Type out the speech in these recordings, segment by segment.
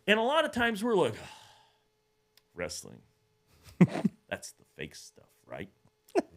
And a lot of times we're like, wrestling. That's the fake stuff, right?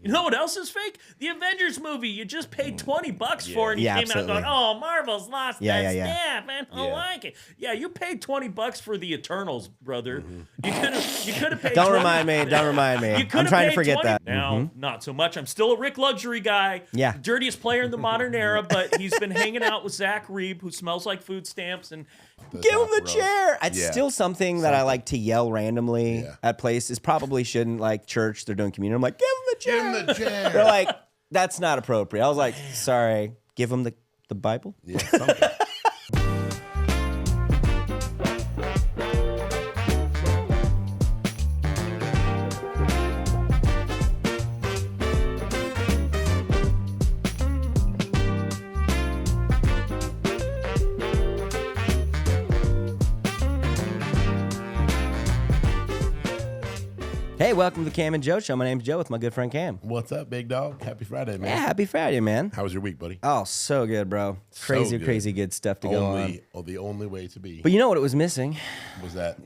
You know what else is fake? The Avengers movie. You just paid $20 for it, and you came absolutely. out going, "Oh, Marvel's lost that yeah. staff, man. I don't like it." Yeah, you paid $20 for the Eternals, brother. You could have paid. Don't 20. remind me. Don't remind me. You I'm could've trying to paid forget 20. that. Now, not so much. I'm still a Rick Luxury guy. Yeah. Dirtiest player in the modern era, but he's been hanging out with Zach Reeb, who smells like food stamps, and Give him the chair. It's still something that I like to yell randomly at places. Probably shouldn't, like church. They're doing communion. I'm like, give him the chair. Give him the chair. They're like, that's not appropriate. I was like, sorry. Give him the Bible. Yeah, something. Hey, welcome to the Cam and Joe Show. My name's Joe with my good friend Cam. What's up, big dog? Happy Friday, man. Yeah, happy Friday, man. How was your week, buddy? Oh, so good, bro. Crazy, crazy good stuff to go on. The only way to be. But you know what it was missing? Was that?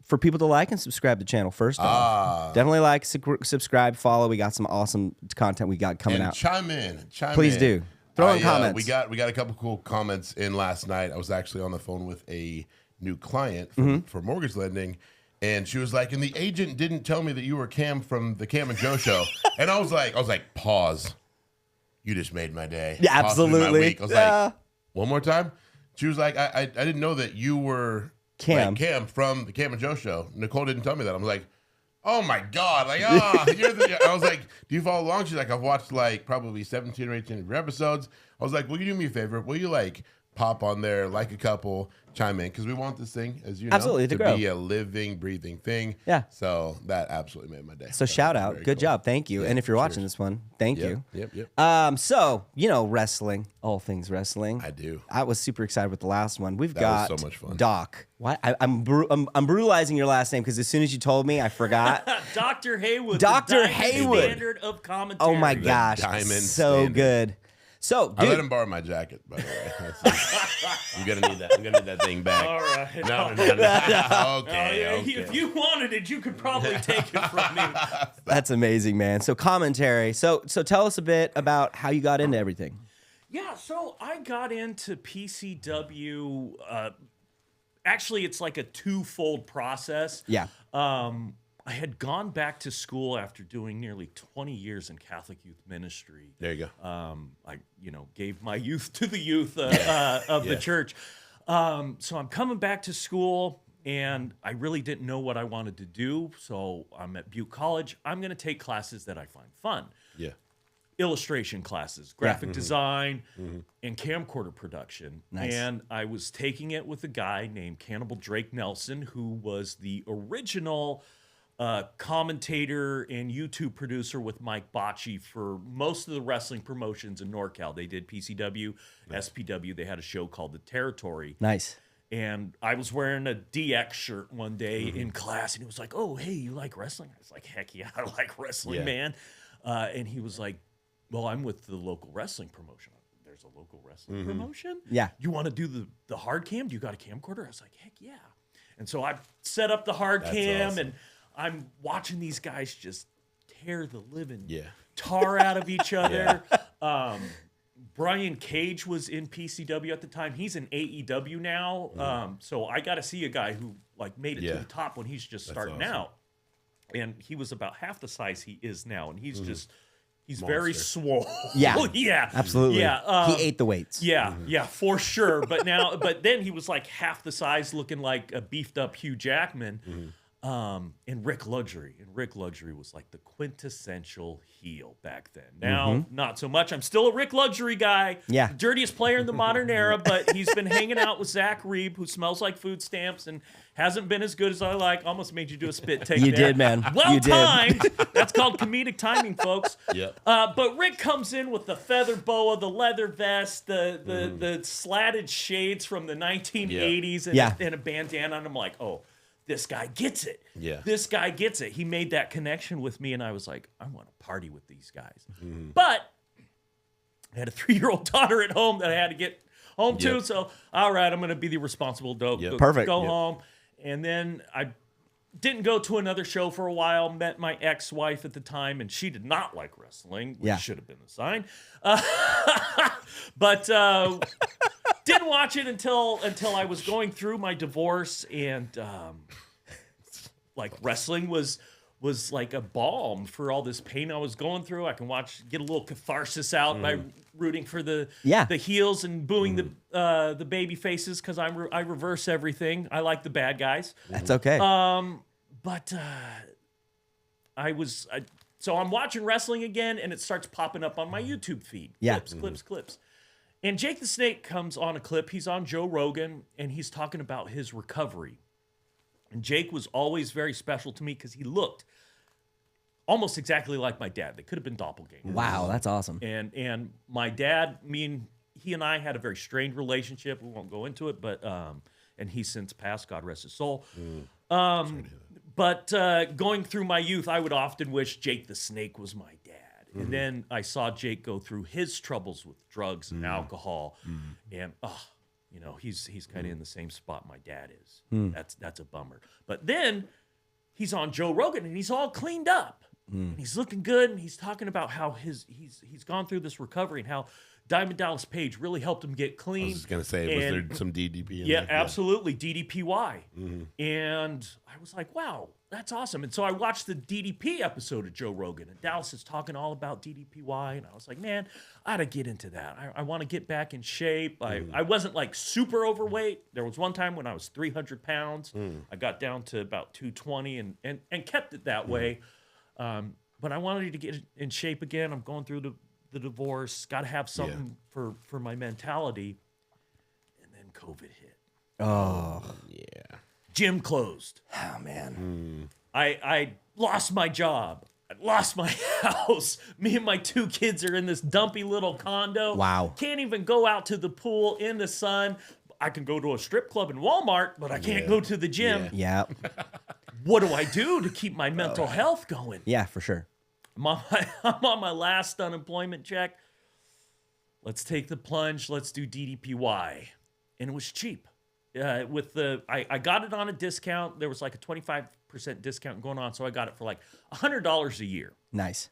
For people to like and subscribe to the channel first off. Definitely like, subscribe, follow. We got some awesome content we got coming out. Chime in. Please do. Throw in comments. We got a couple cool comments in last night. I was actually on the phone with a new client for mortgage lending. And she was like, and the agent didn't tell me that you were Cam from the Cam and Joe Show. And I was like, pause. You just made my day. Yeah, absolutely. My week. I was like, one more time? She was like, I didn't know that you were Cam. like Cam from the Cam and Joe Show. Nicole didn't tell me that. I was like, oh my God. Like, I was like, do you follow along? She's like, I've watched like probably 17 or 18 of your episodes. I was like, will you do me a favor? Will you like pop on there, like a couple, chime in, because we want this thing, as you know, absolutely, to grow. Be a living, breathing thing. Yeah. So that absolutely made my day. So shout out. Good cool. job. Thank you. Yeah, and if you're watching this one, thank you. Yep. So, you know, wrestling, all things wrestling. I do. I was super excited with the last one. That was so much fun. Doc. Why? I'm brutalizing your last name because as soon as you told me, I forgot. Dr. Haywood. Dr. The Haywood. Standard of commentary. Oh my gosh. Diamond so standard. good. So, dude. I let him borrow my jacket, by the way. I'm gonna need that. I'm gonna need that thing back. All right. No. Okay. If you wanted it, you could probably take it from me. That's amazing, man. So commentary. So tell us a bit about how you got into everything. Yeah, so I got into PCW. Actually, it's like a twofold process. Yeah. I had gone back to school after doing nearly 20 years in Catholic youth ministry. There you go. I gave my youth to the youth of the church. So I'm coming back to school, and I really didn't know what I wanted to do. So I'm at Butte College. I'm going to take classes that I find fun. Yeah. Illustration classes, graphic design, and camcorder production. Nice. And I was taking it with a guy named Cannibal Drake Nelson, who was the original commentator and YouTube producer with Mike Bocci for most of the wrestling promotions in NorCal. They did PCW, SPW. They had a show called The Territory. Nice. And I was wearing a DX shirt one day in class, and he was like, "Oh, hey, you like wrestling?" I was like, "Heck yeah, I like wrestling, man." And he was like, "Well, I'm with the local wrestling promotion." There's a local wrestling promotion? Yeah. You want to do the hard cam? Do you got a camcorder? I was like, "Heck yeah." And so I set up the hard cam, awesome. and I'm watching these guys just tear the living Yeah. tar out of each other. Brian Cage was in PCW at the time. He's in AEW now. So I got to see a guy who like made it to the top when he's just starting out. And he was about half the size he is now. And he's just, he's very swole. Yeah. Yeah. Absolutely. Yeah. He ate the weights. Yeah. Yeah, for sure. But then he was like half the size, looking like a beefed up Hugh Jackman. And Rick Luxury. And Rick Luxury was like the quintessential heel back then. Now, not so much. I'm still a Rick Luxury guy. Yeah. Dirtiest player in the modern era, but he's been hanging out with Zach Reeb, who smells like food stamps and hasn't been as good as I like. Almost made you do a spit take You there. did, man. Well You did. timed. That's called comedic timing, folks. Yep. But Rick comes in with the feather boa, the leather vest, the slatted shades from the 1980s, and a bandana, and I'm like, oh, this guy gets it. Yeah. This guy gets it. He made that connection with me, and I was like, I want to party with these guys. But I had a 3-year-old daughter at home that I had to get home too. So, all right, I'm going to be the responsible adult. Perfect. Go home. And then I didn't go to another show for a while. Met my ex-wife at the time, and she did not like wrestling, which should have been a sign. But didn't watch it until I was going through my divorce, and like wrestling was like a balm for all this pain I was going through. I can get a little catharsis out by rooting for the heels and booing the baby faces, because I reverse everything. I like the bad guys. That's okay. But so I'm watching wrestling again, and it starts popping up on my YouTube feed. Yeah. Clips. And Jake the Snake comes on a clip. He's on Joe Rogan, and he's talking about his recovery. And Jake was always very special to me because he looked almost exactly like my dad. They could have been doppelgangers. Wow, that's awesome. And my dad, he and I had a very strained relationship. We won't go into it, but and he's since passed. God rest his soul. But going through my youth, I would often wish Jake the Snake was my dad. And then I saw Jake go through his troubles with drugs and alcohol, and he's kind of in the same spot my dad is. That's a bummer. But then he's on Joe Rogan, and he's all cleaned up. And he's looking good, and he's talking about how he's gone through this recovery and how Diamond Dallas Page really helped him get clean. I was just gonna say, was there some DDP in there? Yeah, absolutely, DDPY. And I was like, wow, that's awesome. And so I watched the DDP episode of Joe Rogan, and Dallas is talking all about DDPY, and I was like, man, I ought to get into that. I want to get back in shape. I wasn't like super overweight. There was one time when I was 300 pounds. I got down to about 220 and kept it that way. But I wanted to get in shape again. I'm going through the divorce. Got to have something for my mentality. And then COVID hit. Oh. yeah. Gym closed. Oh, man. I lost my job. I lost my house. Me and my 2 kids are in this dumpy little condo. Wow. Can't even go out to the pool in the sun. I can go to a strip club in Walmart, but I can't go to the gym. Yeah. What do I do to keep my mental health going? Yeah, for sure. I'm on my last unemployment check. Let's take the plunge. Let's do DDPY. And it was cheap. I got it on a discount. There was like a 25% discount going on, so I got it for like $100 a year. Nice.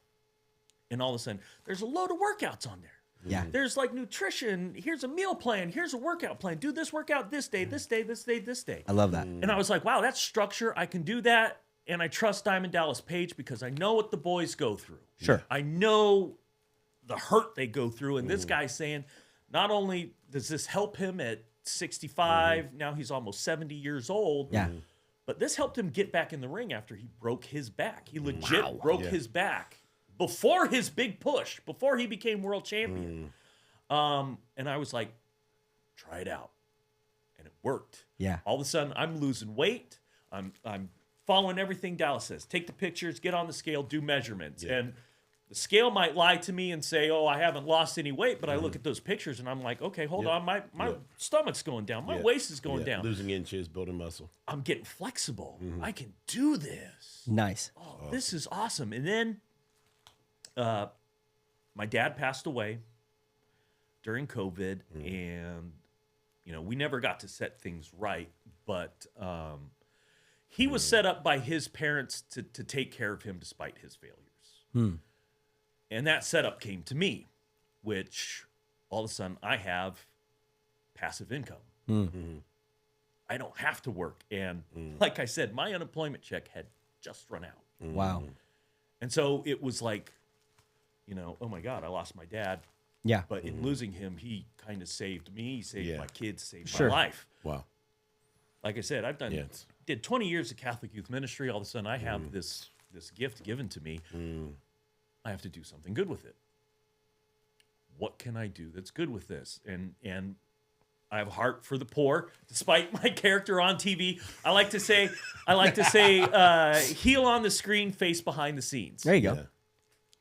And all of a sudden, there's a load of workouts on there. Yeah. There's like nutrition. Here's a meal plan. Here's a workout plan. Do this workout this day, this day, this day, this day. I love that. And I was like, wow, that's structure. I can do that. And I trust Diamond Dallas Page because I know what the boys go through. Sure. I know the hurt they go through. And this guy's saying, not only does this help him at 65, now he's almost 70 years old. Yeah. But this helped him get back in the ring after he broke his back. He legit broke his back before his big push, before he became world champion. And I was like, try it out. And it worked. Yeah. All of a sudden, I'm losing weight. I'm following everything Dallas says. Take the pictures, get on the scale, do measurements. Yeah. And the scale might lie to me and say, oh, I haven't lost any weight. But I look at those pictures and I'm like, okay, hold on. My stomach's going down. My waist is going down. Losing inches, building muscle. I'm getting flexible. I can do this. Nice. Oh, this is awesome. And then my dad passed away during COVID. And, we never got to set things right. But he was set up by his parents to take care of him despite his failures. And that setup came to me, which all of a sudden I have passive income. I don't have to work. And like I said, my unemployment check had just run out. Wow. And so it was like, oh my God, I lost my dad. Yeah. But in losing him, he kind of saved me, saved my kids, saved Sure. my life. Wow. Like I said, I've did 20 years of Catholic youth ministry. All of a sudden I have this gift given to me. I have to do something good with it. What can I do that's good with this? And I have a heart for the poor, despite my character on TV. I like to say, heel on the screen, face behind the scenes. There you go. Yeah.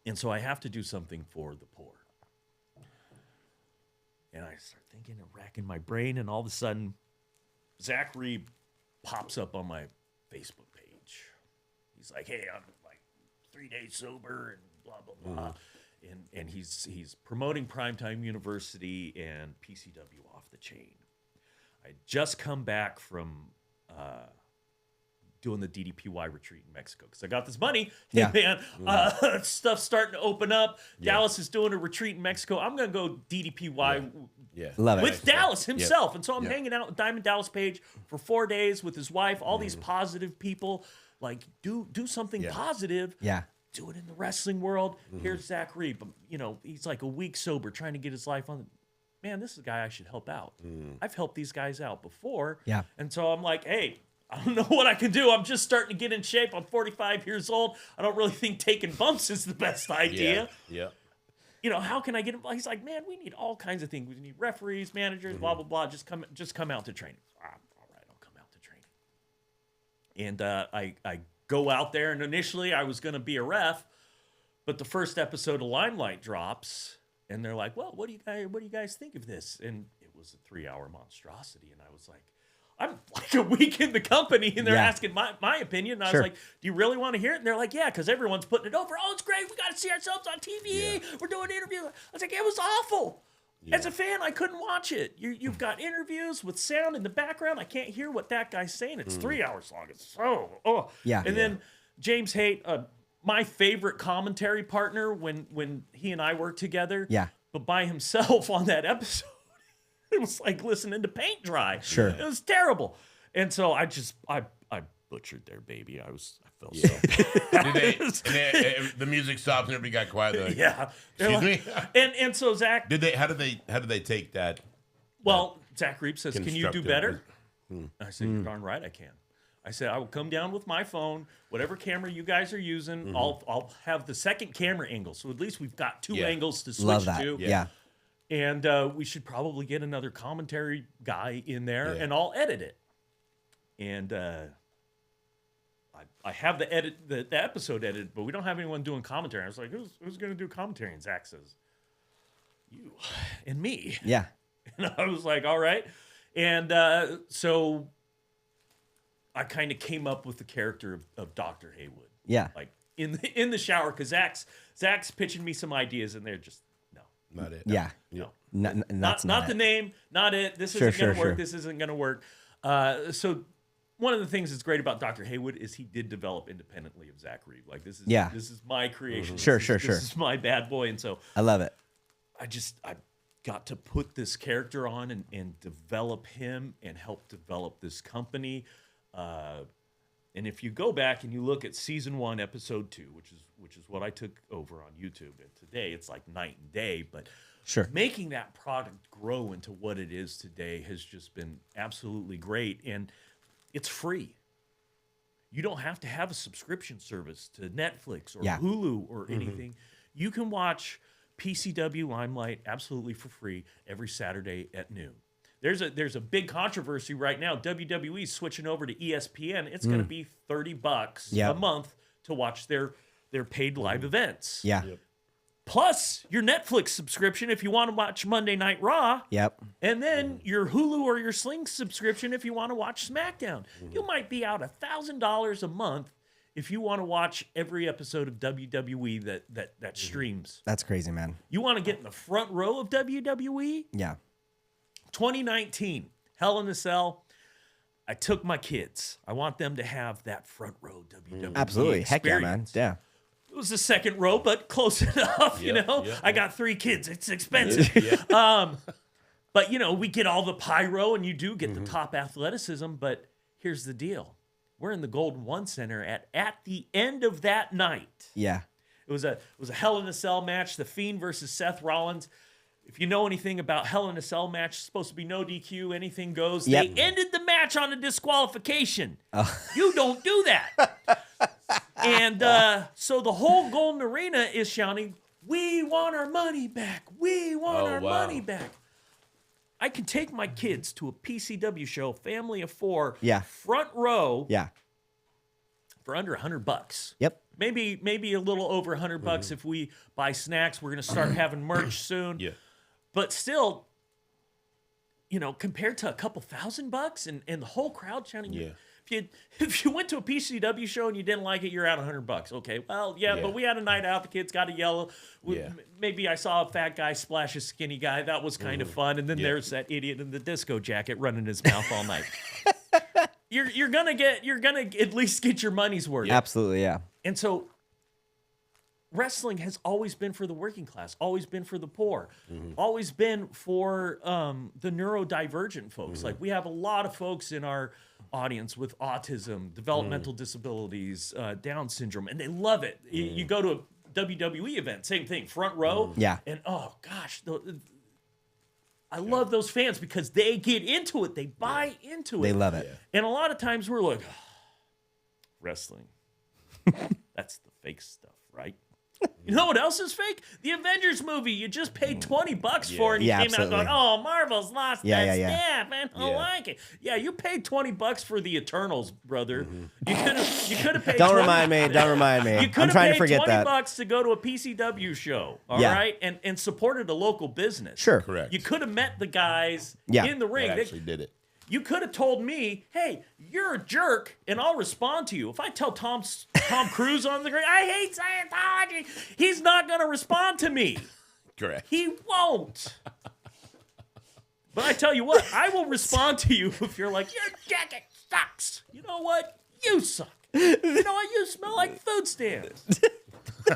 And so I have to do something for the poor. And I start thinking and racking my brain, and all of a sudden, Zachary pops up on my Facebook page. He's like, hey, I'm like 3 days sober and blah, blah, blah. and he's promoting Primetime University and PCW off the chain. I just come back from doing the DDPY retreat in Mexico because I got this money. Yeah. Hey, man, stuff's starting to open up. Yeah. Dallas is doing a retreat in Mexico. I'm going to go DDPY Love it. with Dallas himself. And so I'm hanging out with Diamond Dallas Page for 4 days with his wife, all these positive people. Like, do something positive. Yeah. Do it in the wrestling world. Here's Zach Reed. You know, he's like a week sober trying to get his life on. Man, this is a guy I should help out. I've helped these guys out before. Yeah. And so I'm like, hey, I don't know what I can do. I'm just starting to get in shape. I'm 45 years old. I don't really think taking bumps is the best idea. Yeah. You know, how can I get involved? He's like, man, we need all kinds of things. We need referees, managers, blah, blah, blah. Just come out to training. All right, I'll come out to training. And I go out there, and initially I was going to be a ref, but the first episode of Limelight drops, and they're like, well, what do you guys think of this? And it was a 3-hour monstrosity, and I was like, I'm like a week in the company, and they're asking my opinion. And I was like, do you really want to hear it? And they're like, yeah, because everyone's putting it over. Oh, it's great. We got to see ourselves on TV. We're doing interviews. I was like, it was awful. As a fan, I couldn't watch it. You've got interviews with sound in the background. I can't hear what that guy's saying. It's 3 hours long. It's so, And then James Haight, my favorite commentary partner when he and I worked together. Yeah. But by himself on that episode. It was like listening to paint dry. Sure. It was terrible. And so I butchered their baby. I felt so the music stopped and everybody got quiet. Like, yeah. Excuse me? And so Zach how did they take that? Well, Zach Reep says, can you do better? I said, you're darn right I can. I said, I will come down with my phone, whatever camera you guys are using, I'll have the second camera angle. So at least we've got two angles to switch to. Yeah. And we should probably get another commentary guy in there, and I'll edit it. And I have the episode edited, but we don't have anyone doing commentary. I was like, who's going to do commentary? And Zach says, you and me. Yeah. And I was like, all right. And so I kind of came up with the character of Dr. Haywood. Yeah. Like in the shower, because Zach's pitching me some ideas, and they're just, not it. Yeah. No. Not the name, not it. This isn't going to work. This isn't going to work. So one of the things that's great about Dr. Haywood is he did develop independently of Zach Reed. Like this is my creation. This is my bad boy. And so I love it. I got to put this character on and develop him and help develop this company. And if you go back and you look at season 1, episode 2, which is what I took over on YouTube, and today it's like night and day, but making that product grow into what it is today has just been absolutely great, and it's free. You don't have to have a subscription service to Netflix or Hulu or anything. You can watch PCW Limelight absolutely for free every Saturday at noon. There's a big controversy right now. WWE's switching over to ESPN. It's going to be $30 a month to watch their paid live events. Yeah. Yep. Plus your Netflix subscription if you want to watch Monday Night Raw. Yep. And then your Hulu or your Sling subscription if you want to watch SmackDown. You might be out $1,000 a month if you want to watch every episode of WWE that streams. That's crazy, man. You want to get in the front row of WWE? Yeah. 2019, Hell in a Cell. I took my kids. I want them to have that front row WWE Absolutely. experience. Heck yeah, man. Yeah. It was the second row, but close enough, you know? I got 3 kids. It's expensive. But, we get all the pyro, and you do get the top athleticism, but here's the deal. We're in the Golden One Center at the end of that night. Yeah. It was a Hell in a Cell match, The Fiend versus Seth Rollins. If you know anything about Hell in a Cell match, it's supposed to be no DQ, anything goes. Yep. They ended the match on a disqualification. You don't do that. And so the whole Golden Arena is shouting, we want our money back. We want our money back. I can take my kids to a PCW show, family of 4, front row, for under $100. Yep. Maybe a little over $100 if we buy snacks. We're going to start having merch soon. Yeah. But still, compared to a couple $1,000 and the whole crowd chanting. Yeah. If you went to a PCW show and you didn't like it, you're out $100. Okay, well, yeah, but we had a night out. The kids got to yell. Maybe I saw a fat guy splash a skinny guy. That was kind of fun. And then there's that idiot in the disco jacket running his mouth all night. You're gonna at least get your money's worth. Absolutely, yeah. And so wrestling has always been for the working class, always been for the poor, always been for the neurodivergent folks. Like we have a lot of folks in our audience with autism, developmental disabilities, Down syndrome, and they love it. You go to a WWE event, same thing, front row. Yeah. And oh gosh, I love those fans because they get into it. They buy into it. They love it. And a lot of times we're like, wrestling, that's the fake stuff, right? You know what else is fake? The Avengers movie. You just paid $20 for it, and you came out going, "Oh, Marvel's lost that staff, man. I don't like it." Yeah, you paid $20 for the Eternals, brother. You could have paid. Don't remind me. Don't remind me. You could I'm have trying paid to forget that. $20 to go to a PCW show, all right, and supported a local business. Sure, correct. You could have met the guys Yeah. in the ring. That actually did it. You could have told me, "Hey, you're a jerk," and I'll respond to you. If I tell Tom Cruise on the screen, "I hate Scientology," he's not going to respond to me. Correct. He won't. But I tell you what, I will respond to you if you're like, "Your jacket sucks." You know what? You suck. You know what? You smell like food stamps.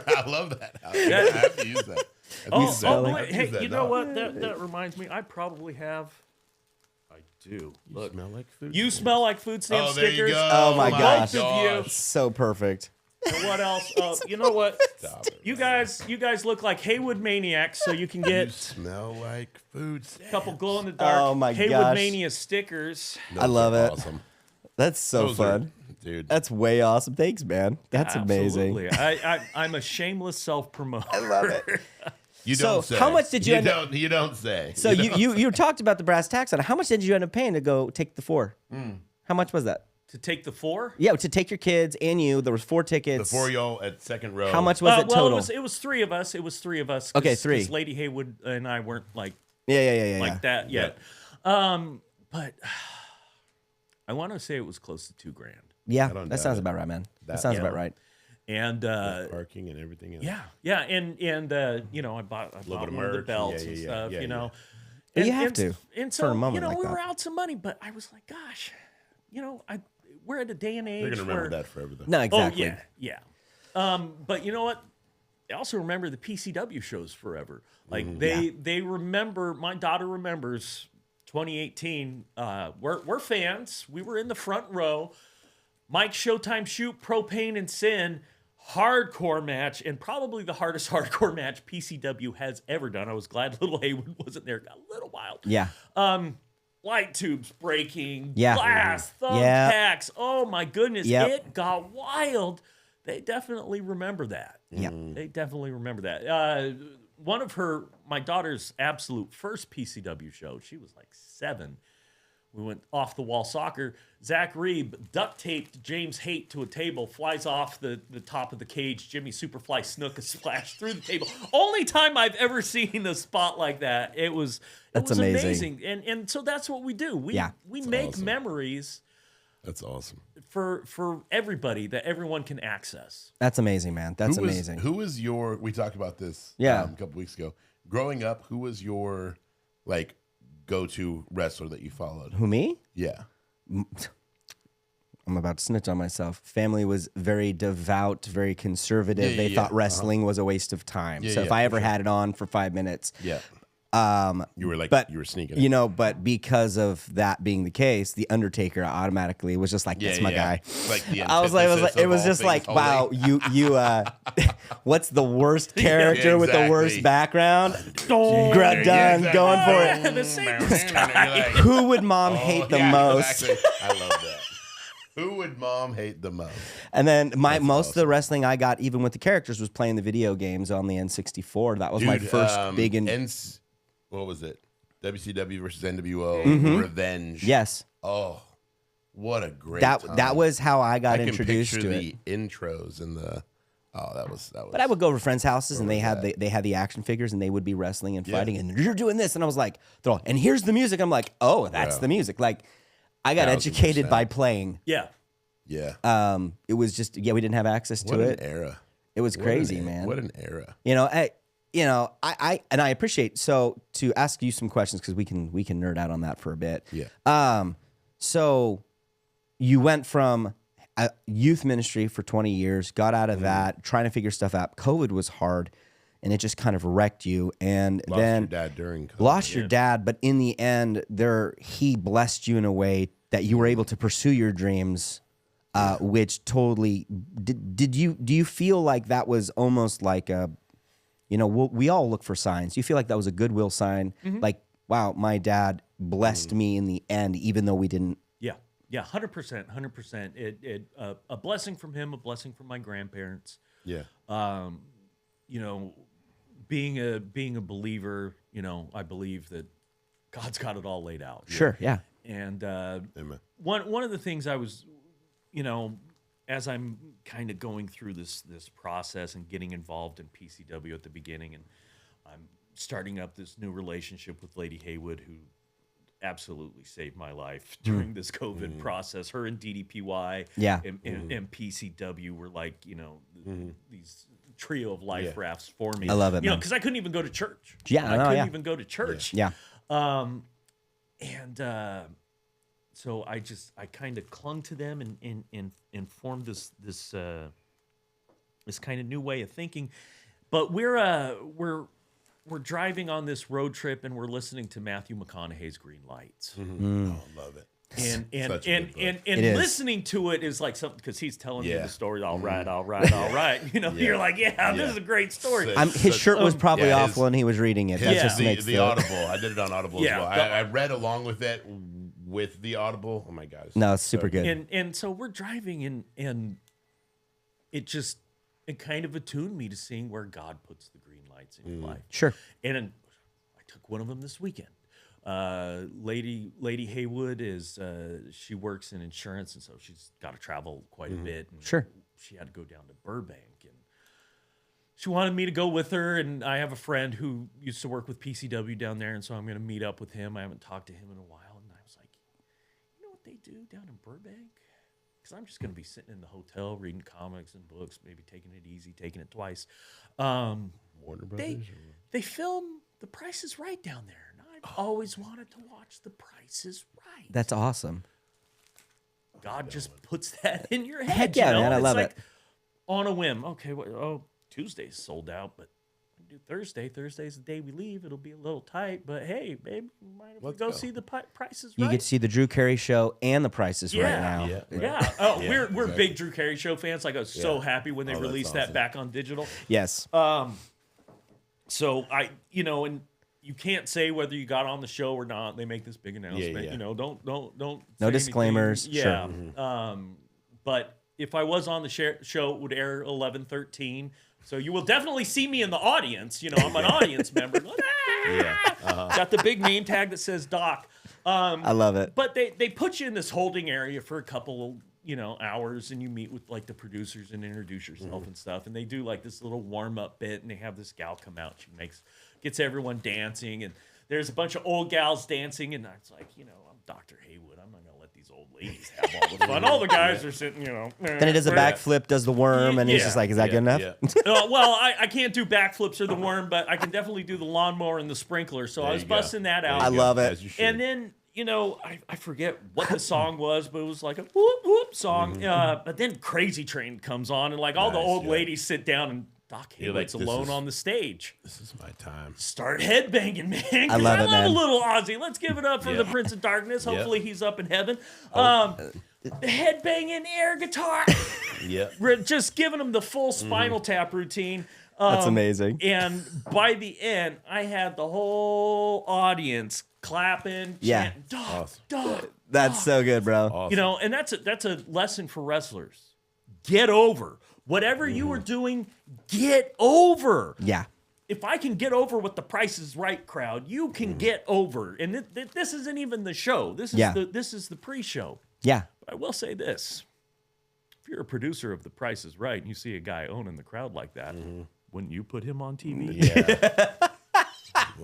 I love that. I have to use that. Hey, you know what? That reminds me. I probably have. Do. Look, smell like food. You smell like food stamp there stickers. You go. Oh my gosh. Both of you. So perfect. And what else? You know what? You guys look like Haywood Maniacs, so you can You get smell like food. a couple glow in the dark Oh my Haywood gosh. Mania stickers. Those I love are it. Awesome. That's so Those fun. dude. That's way awesome. Thanks, man. That's Absolutely. amazing. I'm a shameless self-promoter. I love it. You So, don't say. how much did you end don't, you don't say. So you talked about the brass tacks on it. How much did you end up paying to go take the 4? How much was that? To take the 4? Yeah, to take your kids and you. There was 4 tickets. The 4 y'all at second row. How much was it well, total? it was 3 of us. It was 3 of us. Okay, 3. Because Lady Haywood and I weren't like Yeah. that yet. But I want to say it was close to $2,000. Yeah, don't that doubt sounds it. about right, man. That sounds about right. And parking and everything else. yeah, and I bought bit of one of the merch. belts Yeah, and yeah, stuff, yeah, you know. Well, And, you have and, to, And for a so, moment like we that. were out some money, but I was like, gosh, we're at a day and age They're gonna remember where that forever, though. No, exactly. Oh yeah. But you know what? I also remember the PCW shows forever. Like they remember. My daughter remembers 2018. We're fans. We were in the front row. Mike Showtime Shoot, Propane and Sin, hardcore match, and probably the hardest hardcore match PCW has ever done. I was glad Little Haywood wasn't there. It got a little wild. Yeah. Light tubes breaking, Yeah. glass, Yeah. thumbtacks. Oh my goodness, Yep. it got wild. They definitely remember that. Yeah. They definitely remember that. One of my daughter's absolute first PCW show, she was like 7. We went off the wall soccer. Zach Reeb duct taped James Haight to a table, flies off the top of the cage. Jimmy Superfly Snook a splash through the table. Only time I've ever seen a spot like that. It was amazing. And so that's what we do. We make awesome. memories. That's awesome. For everybody that everyone can access. That's amazing, man. That's amazing. Who was your? We talked about this. Yeah. A couple weeks ago. Growing up, who was your go-to wrestler that you followed? Who, me? Yeah. I'm about to snitch on myself. Family was very devout, very conservative. They thought wrestling was a waste of time. So if I ever had it on for 5 minutes, you were you were sneaking. But because of that being the case, the Undertaker automatically was just like, that's my guy. Like the I was like, it was just like, wow, you what's the worst character with the worst background? Going for it. The same guy. Who would mom hate the most? Exactly. I love that. Who would mom hate the most? And then most of the wrestling I got, even with the characters, was playing the video games on the N64. That was my first big. What was it? WCW versus NWO Revenge. Yes. Oh, what a great time. That was how I got introduced to the it. intros and Oh, that was. But I would go over friends' houses, and they had the action figures, and they would be wrestling and fighting, and you're doing this, and I was like, and here's the music. I'm like, oh, that's the music. Like, I got educated by playing. Yeah. Yeah. It was just we didn't have access to it. What an era. It was crazy, man. What an era. I appreciate, so to ask you some questions, because we can nerd out on that for a bit. Yeah. So you went from a youth ministry for 20 years, got out of that, trying to figure stuff out. COVID was hard, and it just kind of wrecked you. And Lost then your dad during COVID. Lost your dad, but in the end, he blessed you in a way that you were able to pursue your dreams, which totally do you feel like that was almost like a, we all look for signs. Do you feel like that was a goodwill sign? Mm-hmm. Like, wow, my dad blessed me in the end, even though we didn't. Yeah, 100%. It a blessing from him, a blessing from my grandparents. Yeah. Being a believer, I believe that God's got it all laid out. Sure, yeah. And Amen. one of the things I was, as I'm kind of going through this process and getting involved in PCW at the beginning, and I'm starting up this new relationship with Lady Haywood, who absolutely saved my life during this COVID process. Her and DDPY and PCW were like, these trio of life rafts for me. I love it, because I couldn't even go to church. Yeah, I couldn't even go to church. Yeah. So I kind of clung to them and formed this kind of new way of thinking. But we're driving on this road trip, and we're listening to Matthew McConaughey's Green Lights. Oh, love it. And listening to it is like something, because he's telling you the story. All right. You're like, this is a great story. His shirt was probably awful, and he was reading it. That just makes the Audible. I did it on Audible as well. I read along with it with the Audible. Oh my God! No, it's super good. And so we're driving, and it kind of attuned me to seeing where God puts the green lights in your life. Sure. And I took one of them this weekend. Lady Haywood she works in insurance, and so she's got to travel quite a bit. And sure. She had to go down to Burbank, and she wanted me to go with her. And I have a friend who used to work with PCW down there, and so I'm going to meet up with him. I haven't talked to him in a while, and I was like, you know what they do down in Burbank? Because I'm just going to be sitting in the hotel reading comics and books, maybe taking it easy, taking it twice. Warner Brothers. They film The Price is Right down there. I've always wanted to watch The Price is Right. That's awesome. God just puts that in your head. Heck yeah, man. I love it. On a whim. Okay, Tuesday's sold out, but we can do Thursday. Thursday's the day we leave. It'll be a little tight, but hey, babe, mind if we go see The Price is Right? You get to see the Drew Carey Show and The Price is Right now. Yeah. Oh, we're big Drew Carey Show fans. Like, I was so happy when they released that back on digital. Yes. So and you can't say whether you got on the show or not. They make this big announcement. Don't. No disclaimers. Anything. Yeah. Sure. But if I was on the show, it would air 11/13. So you will definitely see me in the audience. I'm an audience member. Got the big name tag that says Doc. I love it. But they put you in this holding area for a couple hours, and you meet with like the producers and introduce yourself and stuff. And they do like this little warm up bit, and they have this gal come out. She gets everyone dancing, and there's a bunch of old gals dancing, and it's like, I'm Dr. Haywood. I'm not gonna let these old ladies have all the fun. All the guys are sitting, Then he does a backflip, does the worm, and he's just like, is that good enough? Yeah. Well, I can't do backflips or the worm, but I can definitely do the lawnmower and the sprinkler. So I was busting that out. I love it. And then, I forget what the song was, but it was like a whoop whoop song. But then Crazy Train comes on, and like all the old ladies sit down, and Doc Haywood's alone on the stage. This is my time. Start headbanging, man. I love it, man. a little Ozzy. Let's give it up for the Prince of Darkness. Hopefully he's up in heaven. The headbanging air guitar. We're just giving him the full Spinal Tap routine. That's amazing. And by the end, I had the whole audience clapping, chanting, Doc, Doc. That's so good, bro. Awesome. And that's a lesson for wrestlers. Get over. Whatever you are doing, get over. Yeah. If I can get over with the Price is Right crowd, you can get over. And this isn't even the show. This is the pre-show. Yeah. But I will say this. if you're a producer of The Price is Right and you see a guy owning the crowd like that, wouldn't you put him on TV? Yeah.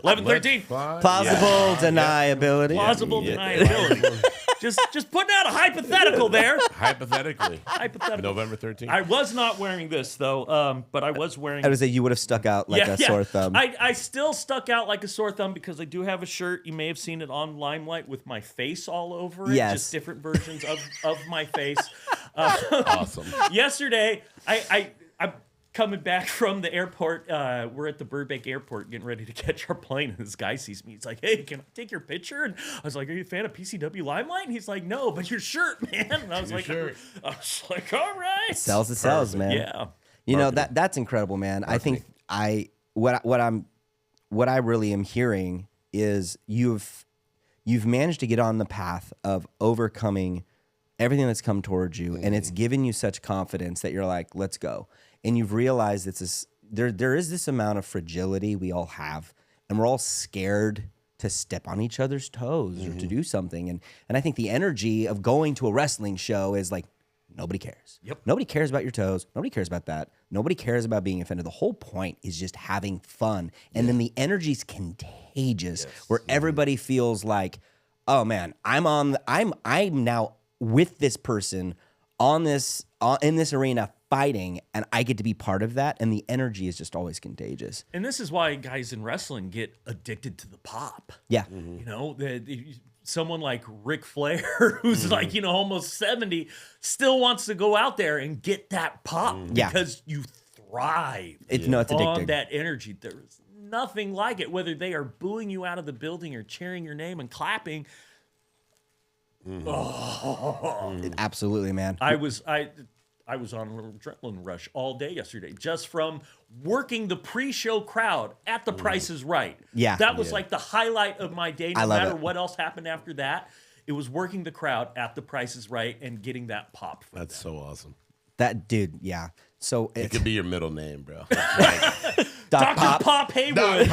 11-13. Plausible deniability. Plausible deniability. Just putting out a hypothetical there. Hypothetically. Hypothetical. November 13th. I was not wearing this, though, but I was wearing... I would say you would have stuck out like a sore thumb. I still stuck out like a sore thumb because I do have a shirt. You may have seen it on Limelight with my face all over it. Yes. Just different versions of my face. Awesome. Yesterday, I'm coming back from the airport. We're at the Burbank airport getting ready to catch our plane. And this guy sees me. He's like, hey, can I take your picture? And I was like, are you a fan of PCW Limelight? And he's like, no, but your shirt, man. And I was like, all right. Sells the sells, man. Yeah. You know, that's incredible, man. Marketing. I think what I really am hearing is you've managed to get on the path of overcoming everything that's come towards you, and it's given you such confidence that you're like, let's go. And you've realized there is this amount of fragility we all have, and we're all scared to step on each other's toes or to do something. And I think the energy of going to a wrestling show is like, nobody cares. Yep. Nobody cares about your toes. Nobody cares about that. Nobody cares about being offended. The whole point is just having fun. And then the energy's contagious where everybody feels like, oh man, I'm now with this person in this arena fighting, and I get to be part of that, and the energy is just always contagious. And this is why guys in wrestling get addicted to the pop. Yeah. You know, someone like Ric Flair, who's like, you know, almost 70, still wants to go out there and get that pop because you thrive It's addicting. on that energy. There's nothing like it, whether they are booing you out of the building or cheering your name and clapping. Absolutely, man. I was on an adrenaline rush all day yesterday, just from working the pre-show crowd at The Price is Right. Yeah. That was like the highlight of my day. No I love matter it. what else happened after that, it was working the crowd at The Price is Right and getting that pop. That's so awesome. That dude, yeah. So It could be your middle name, bro. Doc Dr. Pop Haywood.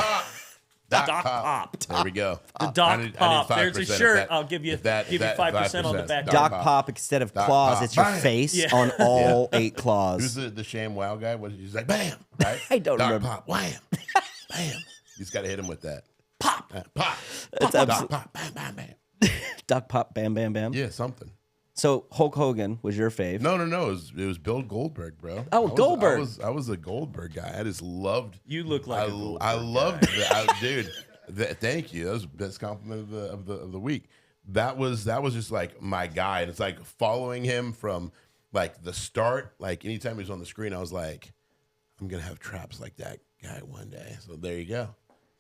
Doc Doc Pop. Pop. There we go. The Doc Pop. There's a 5% shirt. I'll give you 5% on the back. Doc Pop instead of claws, Pop. it's your Bam. face on all 8 claws. Who's the Sham Wow guy? He's like, bam, right? I don't Doc remember. Pop, wham, bam. You just got to hit him with that. Pop. Pop. That's Doc Pop, bam, bam, bam. Doc Pop, bam, bam, bam. Yeah, something. So Hulk Hogan was your fave. No. It was Bill Goldberg, bro. Oh, Goldberg. I was a Goldberg guy. I just loved. You look like a Goldberg I loved guy. that, dude. Thank you. That was the best compliment of the week. That was just like my guy, and it's like following him from like the start. Like anytime he was on the screen, I was like, I'm gonna have traps like that guy one day. So there you go.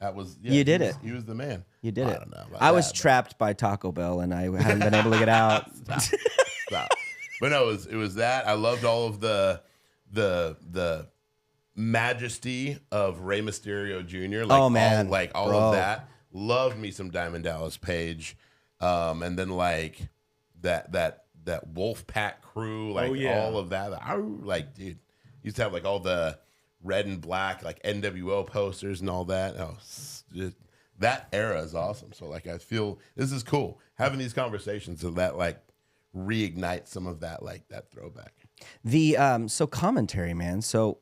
That was You did it. He was the man. You did it. I don't know. I was trapped by Taco Bell, and I haven't been able to get out. Stop. But no, it was that. I loved all of the majesty of Rey Mysterio Jr. Like Oh, man. all Bro. of that. Loved me some Diamond Dallas Page, and then like that Wolf Pack crew, like all of that. Like, dude, used to have like all the red and black like NWO posters and all that. Oh, just, that era is awesome. So like, I feel this is cool having these conversations so that like reignite some of that like that throwback. The so commentary, man. So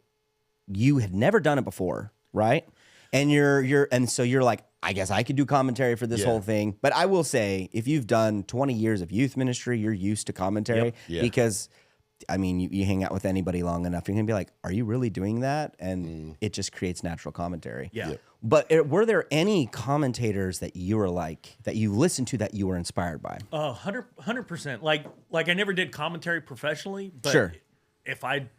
you had never done it before, right? And so you're like, I guess I could do commentary for this whole thing. But I will say, if you've done 20 years of youth ministry, you're used to commentary. Yep. Yeah. Because I mean, you hang out with anybody long enough, you're gonna be like, are you really doing that? And it just creates natural commentary. Yeah. Yep. But were there any commentators that you were like, that you listened to, that you were inspired by? 100%. Like I never did commentary professionally, but Sure. if I'd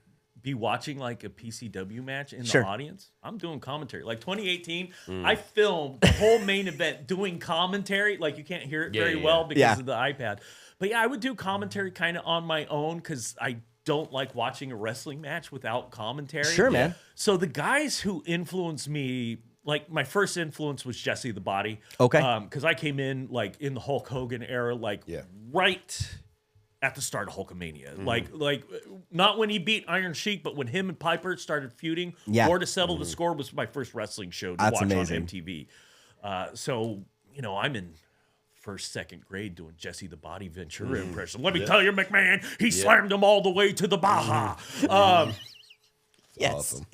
be watching like a PCW match in the audience, I'm doing commentary. Like 2018, I filmed the whole main event doing commentary. Like you can't hear it very well because of the iPad. But yeah, I would do commentary kind of on my own because I don't like watching a wrestling match without commentary. Sure, man. So the guys who influenced me, like my first influence was Jesse the Body. Okay. Because I came in like in the Hulk Hogan era, like right at the start of Hulkamania. Like not when he beat Iron Sheik, but when him and Piper started feuding. Yeah. War to Settle the Score was my first wrestling show to That's watch amazing. on MTV. So, you know, I'm in first, second grade doing Jesse the Body Ventura impression. Let me tell you, McMahon, he slammed him all the way to the Baja. Yes. Awesome.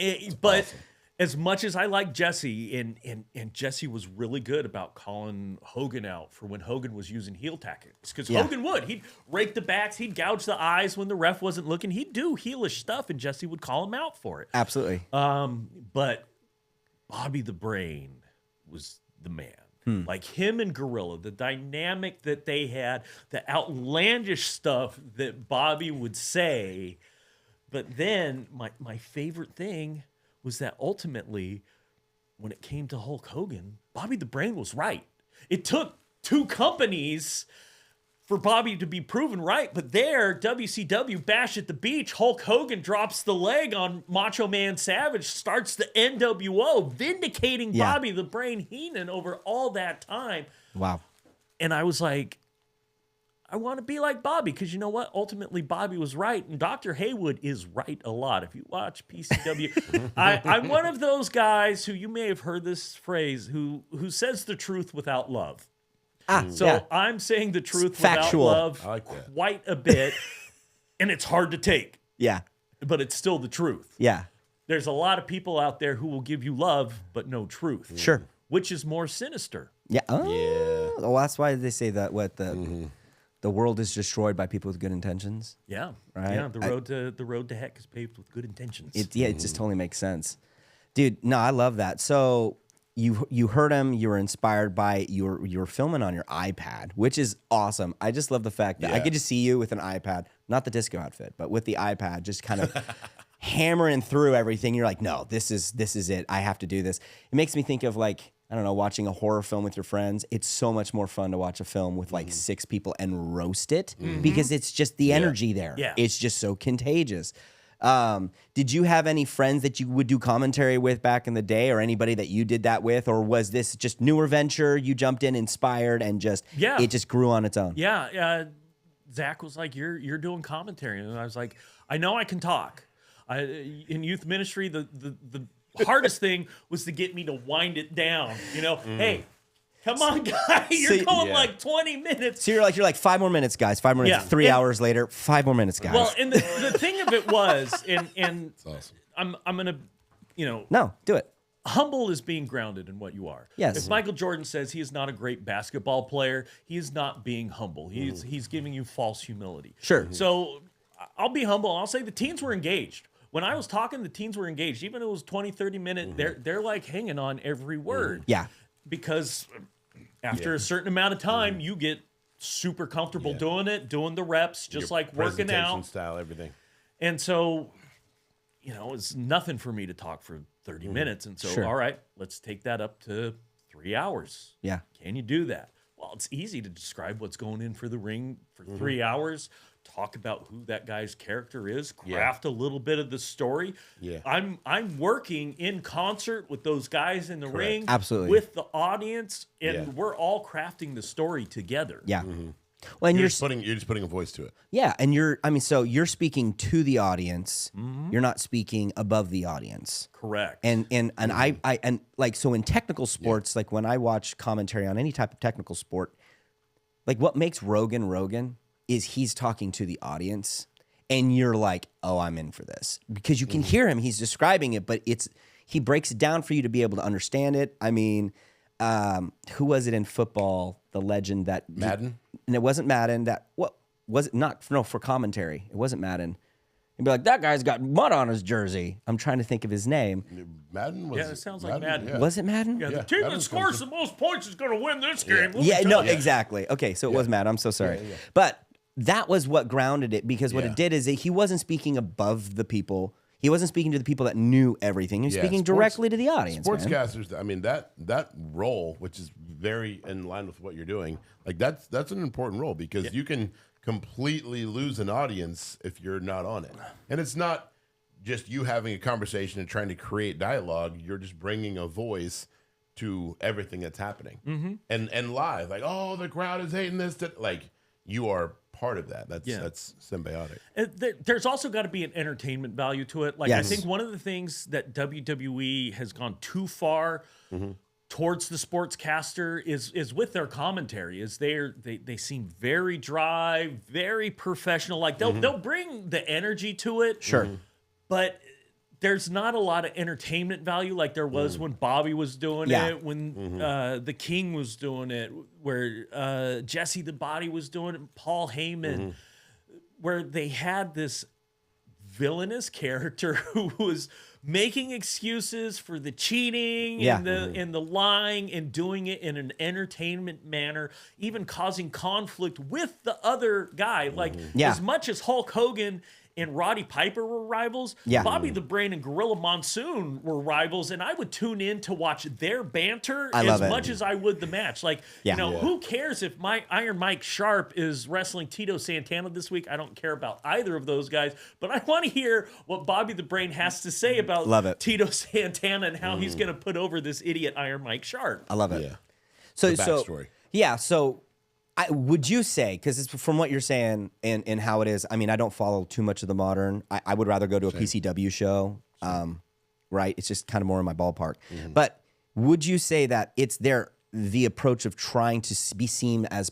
But awesome. as much as I like Jesse, and Jesse was really good about calling Hogan out for when Hogan was using heel tactics. Because Hogan would. He'd rake the backs. He'd gouge the eyes when the ref wasn't looking. He'd do heelish stuff, and Jesse would call him out for it. Absolutely. But Bobby the Brain was the man. Like him and Gorilla, the dynamic that they had, the outlandish stuff that Bobby would say. But then my favorite thing was that ultimately, when it came to Hulk Hogan, Bobby the Brain was right. It took two companies for Bobby to be proven right, but there, WCW Bash at the Beach, Hulk Hogan drops the leg on Macho Man Savage, starts the NWO, vindicating Bobby the Brain Heenan over all that time. Wow. And I was like, I want to be like Bobby, because you know what? Ultimately, Bobby was right, and Dr. Haywood is right a lot. If you watch PCW, I'm one of those guys who, you may have heard this phrase, who says the truth without love. So I'm saying the truth Factual. without love like that. quite a bit, and it's hard to take, Yeah. but it's still the truth. Yeah. There's a lot of people out there who will give you love, but no truth. Sure. Which is more sinister. Yeah. Oh. Well, that's why they say that the world is destroyed by people with good intentions. Yeah. Right. Yeah. The road to heck is paved with good intentions. It just totally makes sense. Dude, no, I love that. So you heard him, you were inspired by you were filming on your iPad, which is awesome. I just love the fact that I get to see you with an iPad, not the disco outfit, but with the iPad, just kind of hammering through everything. You're like, no, this is it. I have to do this. It makes me think of, like, I don't know, watching a horror film with your friends. It's so much more fun to watch a film with like 6 people and roast it because it's just the energy there. Yeah. It's just so contagious. Did you have any friends that you would do commentary with back in the day, or anybody that you did that with, or was this just newer venture? You jumped in inspired and it just grew on its own. Yeah. Zach was like, you're doing commentary. And I was like, I know I can talk. In youth ministry, the hardest thing was to get me to wind it down. You know, hey, come on, guy, you're going like 20 minutes. So you're like 5 more minutes, guys. 5 more minutes. 3 hours later, 5 more minutes, guys. Well, and the thing of it was, and That's awesome. I'm gonna, no, do it. humble is being grounded in what you are. Yes. If Michael Jordan says he is not a great basketball player, he is not being humble. He's giving you false humility. Sure. So I'll be humble. I'll say the teens were engaged. When I was talking, the teens were engaged. Even if it was 20, 30 minutes, they're like hanging on every word. Yeah. Because after a certain amount of time, you get super comfortable doing it, doing the reps, just like working out. Style, everything. And so, it's nothing for me to talk for 30 minutes. And so, all right, let's take that up to 3 hours. Yeah. Can you do that? Well, it's easy to describe what's going in for the ring for 3 hours, talk about who that guy's character is, craft a little bit of the story. Yeah. I'm working in concert with those guys in the ring, Absolutely. with the audience, and we're all crafting the story together. Yeah. Well, and You're just putting a voice to it. yeah, and so you're speaking to the audience. You're not speaking above the audience. Correct. And I like, so in technical sports, like when I watch commentary on any type of technical sport, like what makes Rogan is he's talking to the audience, and you're like, oh, I'm in for this, because you can hear him, he's describing it, but he breaks it down for you to be able to understand it. I mean, who was it in football? The legend that Madden? And it wasn't Madden. That what was it? Not for commentary. It wasn't Madden. You'd be like, that guy's got mud on his jersey. I'm trying to think of his name. Madden was. Yeah, it sounds like Madden. Yeah. Was it Madden? the team that scores the most points is going to win this game. Yeah, no, exactly. Okay, so it was Madden. I'm so sorry. But that was what grounded it, because what it did is that he wasn't speaking above the people. He wasn't speaking to the people that knew everything. He was speaking directly to the audience. Sportscasters, I mean, that role, which is very in line with what you're doing, like that's an important role, because you can completely lose an audience if you're not on it. And it's not just you having a conversation and trying to create dialogue. You're just bringing a voice to everything that's happening. And live, like, oh, the crowd is hating this. Like, you are part of that. That's symbiotic. There's also got to be an entertainment value to it. Like, I think one of the things that WWE has gone too far towards the sportscaster is with their commentary. Is they seem very dry, very professional. Like they'll bring the energy to it. Sure. But there's not a lot of entertainment value like there was when Bobby was doing it, when the King was doing it, where Jesse the Body was doing it, Paul Heyman, where they had this villainous character who was making excuses for the cheating and the lying and doing it in an entertainment manner, even causing conflict with the other guy. Like as much as Hulk Hogan and Roddy Piper were rivals, Bobby the Brain and Gorilla Monsoon were rivals, and I would tune in to watch their banter as much as I would the match. Like, who cares if Iron Mike Sharp is wrestling Tito Santana this week? I don't care about either of those guys, but I want to hear what Bobby the Brain has to say about Tito Santana and how he's going to put over this idiot Iron Mike Sharp. I love it. Yeah. So, the backstory. So would you say, because it's from what you're saying and how it is, I mean, I don't follow too much of the modern. I would rather go to a PCW show, right? It's just kind of more in my ballpark. But would you say that it's the approach of trying to be seen as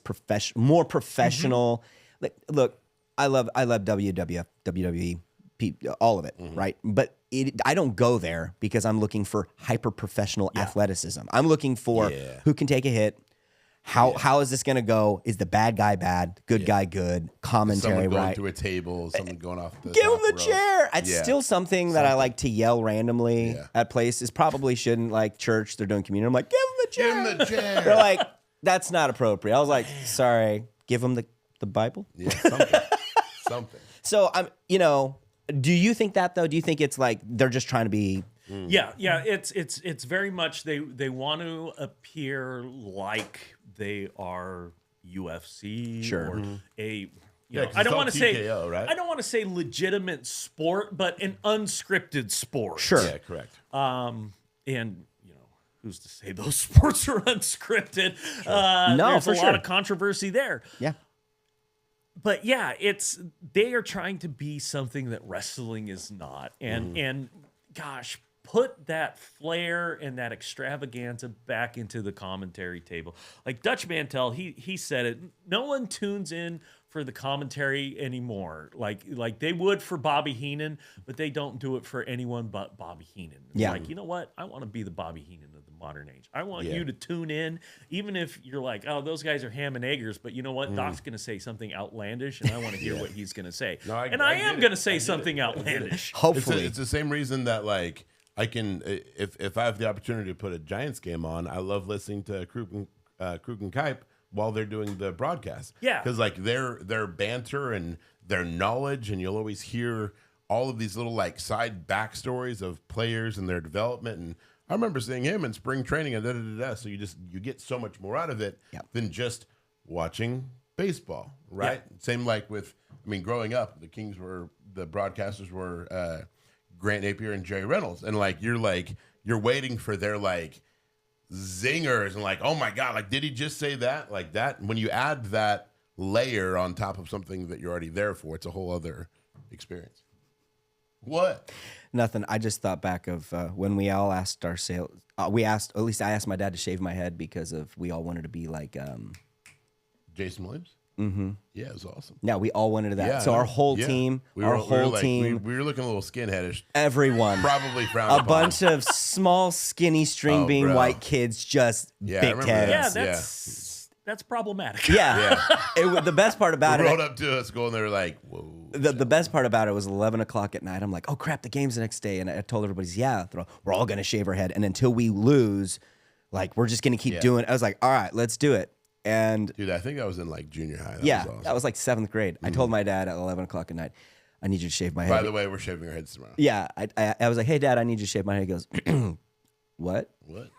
more professional? Like, look, I love WWF, WWE, all of it, right? But I don't go there because I'm looking for hyper-professional athleticism. I'm looking for who can take a hit. How is this going to go? Is the bad guy bad? Good guy good? Commentary, someone going right? to a table, someone going off the Give him top the rope. chair. It's still something that I like to yell randomly at places. Probably shouldn't, like church, they're doing communion. I'm like, give him the chair. Give him the chair. They're like, that's not appropriate. I was like, sorry, give him the Bible. Yeah, something. Something. So do you think that though? Do you think it's like they're just trying to be? Yeah. It's very much they want to appear like they are UFC or a I don't want to say right? I don't want to say legitimate sport, but an unscripted sport. Sure. Yeah, correct. And who's to say those sports are unscripted? No, there's for a sure. lot of controversy there. Yeah. But they are trying to be something that wrestling is not. And gosh, put that flair and that extravaganza back into the commentary table. Like Dutch Mantel, he said it. No one tunes in for the commentary anymore. Like they would for Bobby Heenan, but they don't do it for anyone but Bobby Heenan. It's like, you know what? I want to be the Bobby Heenan of the modern age. I want you to tune in, even if you're like, oh, those guys are ham and eggers, but you know what? Doc's going to say something outlandish, and I want to hear what he's going to say. No, I am going to say something outlandish. Hopefully. It's the same reason that, like, I can, if I have the opportunity to put a Giants game on, I love listening to Krug and Kipe while they're doing the broadcast. Yeah. Because, like, their banter and their knowledge, and you'll always hear all of these little, like, side backstories of players and their development. And I remember seeing him in spring training and da-da-da-da. So you get so much more out of it than just watching baseball, right? Yeah. Same like with, growing up, the broadcasters were Grant Napier and Jerry Reynolds. And you're waiting for their like zingers and like, oh my God, like, did he just say that? Like that. When you add that layer on top of something that you're already there for, it's a whole other experience. What? Nothing. I just thought back of when we all asked our sales. At least I asked my dad to shave my head because we all wanted to be like Jason Williams? Mm-hmm. Yeah, it was awesome. Yeah, we all wanted that. Yeah, so our whole team, we were looking a little skinheadish. Everyone. Probably frowned a upon. bunch of small, skinny, string bean white kids, just big heads. Yeah, that's problematic. Yeah. The best part about They rolled up to us going, they were like, whoa. The best part about it was 11 o'clock at night. I'm like, oh crap, the game's the next day. And I told everybody, we're all going to shave our head. And until we lose, like, we're just going to keep doing it. I was like, all right, let's do it. And dude, I think that was in like junior high. That was awesome. That was like 7th grade. I told my dad at 11 o'clock at night, I need you to shave my head. By the way, we're shaving our heads tomorrow. Yeah. I was like, hey, Dad, I need you to shave my head. He goes, what? What?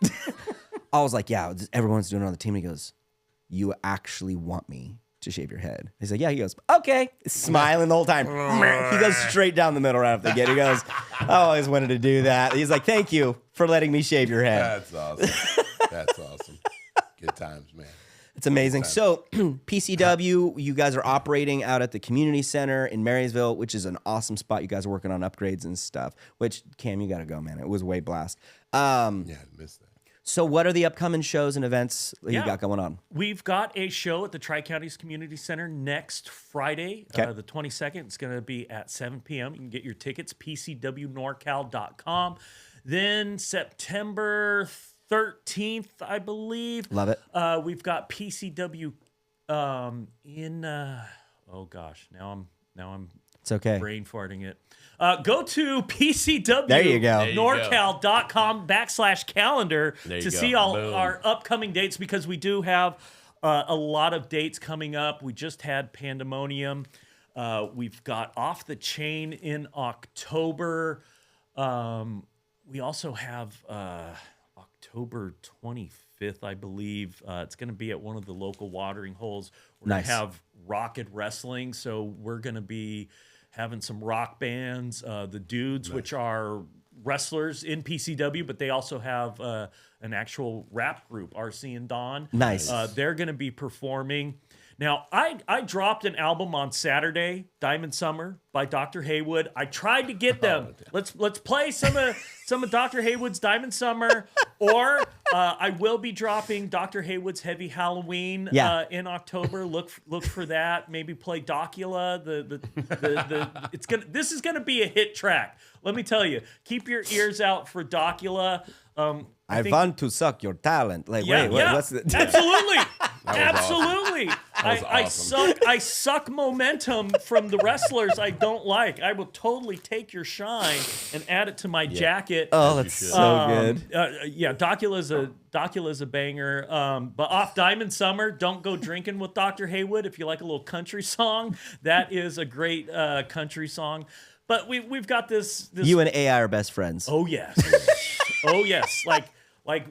I was like, yeah, everyone's doing it on the team. He goes, you actually want me to shave your head? He's like, yeah. He goes, okay. Smiling the whole time. He goes straight down the middle right off the gate. He goes, I always wanted to do that. He's like, thank you for letting me shave your head. That's awesome. That's awesome. Good times, man. It's amazing. So PCW, you guys are operating out at the community center in Marysville, which is an awesome spot. You guys are working on upgrades and stuff, which, Cam, you got to go, man. It was way blast. Yeah, I missed that. So what are the upcoming shows and events that you got going on? We've got a show at the Tri-Counties Community Center next Friday, the 22nd. It's going to be at 7 p.m. You can get your tickets, pcwnorcal.com. Then September 13th, I believe. Love it. We've got PCW in oh gosh, now I'm It's okay. brain farting it. Go to PCW. There you go. NorCal.com/calendar to see all our upcoming dates, because we do have a lot of dates coming up. We just had Pandemonium. We've got Off the Chain in October. We also have October 25th, I believe. It's going to be at one of the local watering holes. We're going to have Rocket Wrestling, so we're going to be having some rock bands, the Dudes, which are wrestlers in PCW, but they also have an actual rap group, RC and Dawn. Nice. They're going to be performing. Now, I dropped an album on Saturday, Diamond Summer by Dr. Haywood. I tried to get them. Let's play some of Dr. Haywood's Diamond Summer, or I will be dropping Dr. Haywood's Heavy Halloween in October. Look for that. Maybe play Docula. This is gonna be a hit track. Let me tell you. Keep your ears out for Docula. I want to suck your talent. Like, wait, what's the... Absolutely. Absolutely. Awesome. I suck momentum from the wrestlers I don't like. I will totally take your shine and add it to my jacket. Oh, that's so good. Docula's a banger. But off Diamond Summer, Don't Go Drinking with Dr. Haywood. If you like a little country song, that is a great country song. But we've got this. You and AI are best friends. Oh yes. Oh yes. Like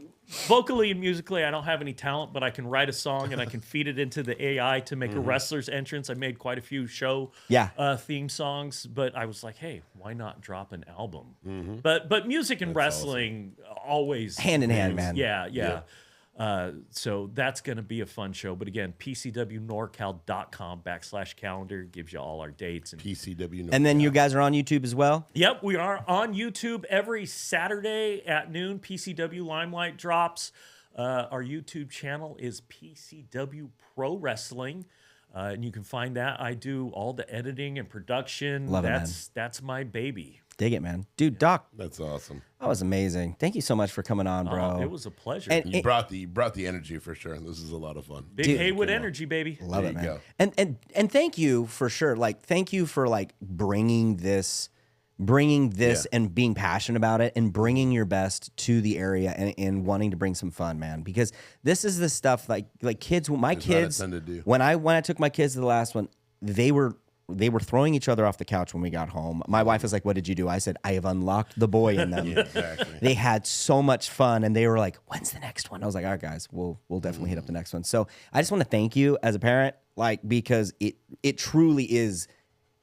vocally and musically, I don't have any talent, but I can write a song and I can feed it into the AI to make a wrestler's entrance. I made quite a few show theme songs, but I was like, hey, why not drop an album? But music and wrestling always hand in hand, man. Yeah. So that's going to be a fun show. But again, pcwnorcal.com/calendar gives you all our dates. And PCW. And then you guys are on YouTube as well? Yep, we are on YouTube every Saturday at noon. PCW Limelight drops. Our YouTube channel is PCW Pro Wrestling. And you can find that. I do all the editing and production. Love it, man. That's my baby. Dig it, man. Dude, Doc. That's awesome. That was amazing. Thank you so much for coming on, bro. It was a pleasure. And You brought the energy for sure. This is a lot of fun. Big Haywood energy, baby. Love There it, you man. go. And thank you for sure. Like, thank you for like bringing this and being passionate about it and bringing your best to the area and wanting to bring some fun, man. Because this is the stuff like kids. My kids, not a ton to do. when I took my kids to the last one, they were throwing each other off the couch when we got home. My wife was like, "What did you do?" I said, "I have unlocked the boy in them." Exactly. They had so much fun, and they were like, "When's the next one?" I was like, "All right, guys, we'll definitely hit up the next one." So I just want to thank you as a parent, like, because it truly is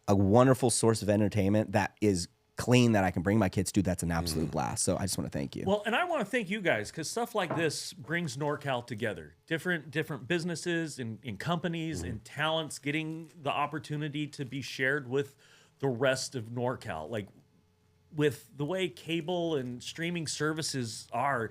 a wonderful source of entertainment that is clean that I can bring my kids to. That's an absolute blast. So I just want to thank you. Well, and I want to thank you guys, because stuff like this brings NorCal together. Different businesses and companies and talents getting the opportunity to be shared with the rest of NorCal. Like, with the way cable and streaming services are,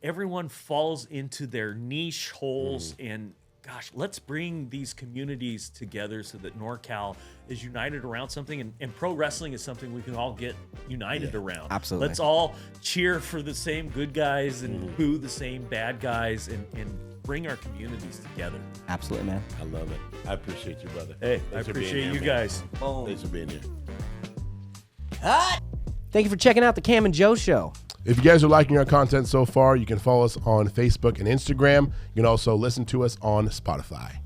everyone falls into their niche holes and gosh, let's bring these communities together so that NorCal is united around something, and pro wrestling is something we can all get united around. Absolutely. Let's all cheer for the same good guys and boo the same bad guys and bring our communities together. Absolutely, man. I love it. I appreciate you, brother. Hey, Thanks I for being appreciate here, you man. guys. Thanks for being here. Thank you for checking out the Cam and Joe Show. If you guys are liking our content so far, you can follow us on Facebook and Instagram. You can also listen to us on Spotify.